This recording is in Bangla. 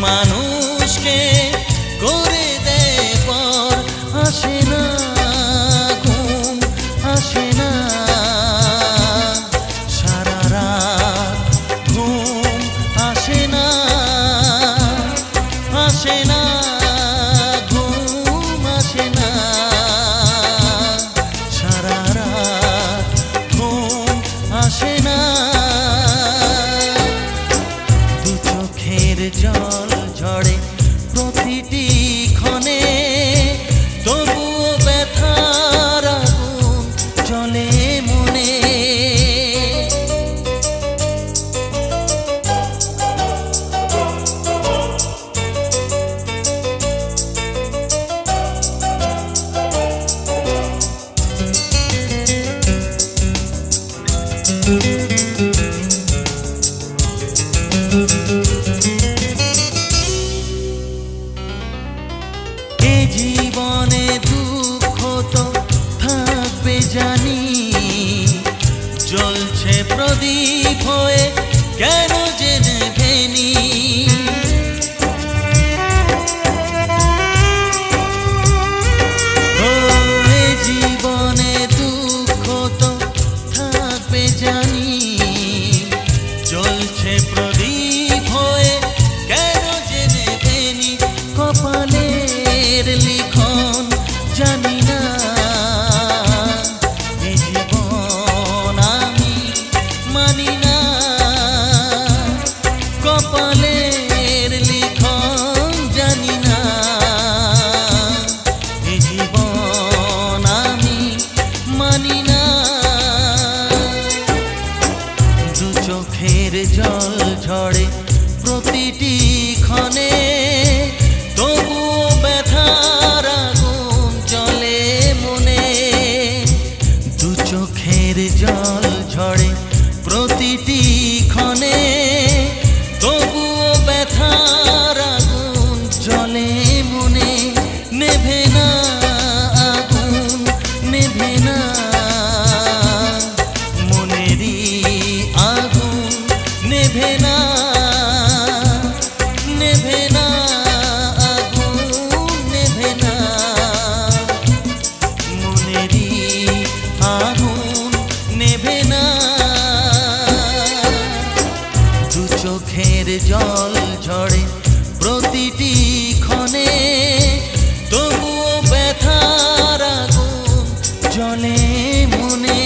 মানুষকে করে দেয় পর, আসে না ঘুম, আসে না সারা রাত, ঘুম আসে না, আসে না ঘুম, আসে না সারা রাত, ঘুম আসে না। দু চোখের জল ঝরে প্রতিটি ক্ষণে, তবুও ব্যথার আগুন জ্বলে মনে। এ জীবনে দুঃখ তো থাকবে জানি, জ্বলছে প্রদীপ হয়ে কেন যে নেভেনি। ও এ জীবনে দুঃখ তো থাকবে জানি, জ্বলছে প্রদীপ হয়ে কেন যে নেভেনি। কপালের লিখন জানি না, এ জীবন আমি মানি না। কপালের লিখন জানি না, এ জীবন আমি মানি না। দু চোখের জল ঝরে প্রতিটি ক্ষণে, তবুও ব্যথার আগুন জ্বলে মনে। দু চোখের জল ঝরে প্রতিটি ক্ষণে, তবুও ব্যথার আগুন জ্বলে মনে। নেভে না আগুন, নেভে না মনেরই আগুন, নেভে না, নেভে না আগুন, নেভে না মনেরই আগুন, নেভে না। দু চোখের জল ঝরে প্রতিটি ক্ষণে, তবুও ব্যথার আগুন জ্বলে মনে।